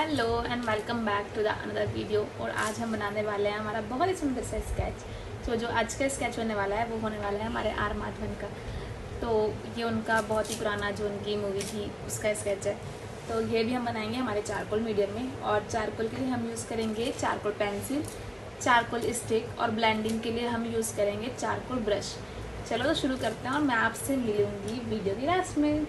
Hello and welcome back to the another video. और आज हम बनाने वाले हैं हमारा बहुत ही सुंदर सा स्केच। तो जो आज का स्केच होने वाला है वो होने वाला है हमारे R.Madhvan का। तो ये उनका बहुत ही पुराना जो उनकी मूवी थी उसका स्केच है। तो ये भी हम बनाएंगे हमारे चारकोल मीडियम में। और चारकोल के लिए हम यूज़ करेंगे चारकोल पेंसिल, चारकोल स्टिक और ब्लेंडिंग के लिए हम यूज़ करेंगे चारकोल ब्रश। चलो तो शुरू करते हैं और मैं आपसे मिलूँगी वीडियो की लास्ट में।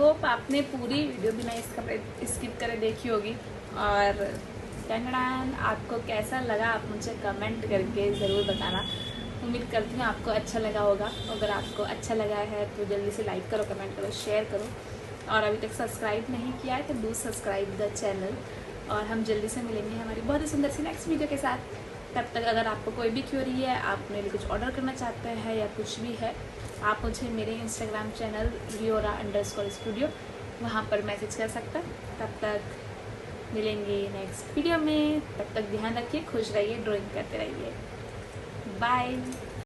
होप आपने पूरी वीडियो बिना स्किप करे देखी होगी। और टंगड़ान आपको कैसा लगा आप मुझे कमेंट करके ज़रूर बताना। उम्मीद करती हूँ आपको अच्छा लगा होगा। अगर आपको अच्छा लगा है तो जल्दी से लाइक करो, कमेंट करो, शेयर करो। और अभी तक सब्सक्राइब नहीं किया है तो डू सब्सक्राइब द चैनल। और हम जल्दी से मिलेंगे हमारी बहुत ही सुंदर सी नेक्स्ट वीडियो के साथ। तब तक अगर आपको कोई भी क्वेरी है, आप मेरे लिए कुछ ऑर्डर करना चाहते हैं या कुछ भी है, आप मुझे मेरे इंस्टाग्राम चैनल riora_studio वहाँ पर मैसेज कर सकते हैं। तब तक मिलेंगे नेक्स्ट वीडियो में। तब तक ध्यान रखिए, खुश रहिए, ड्राइंग करते रहिए। बाय।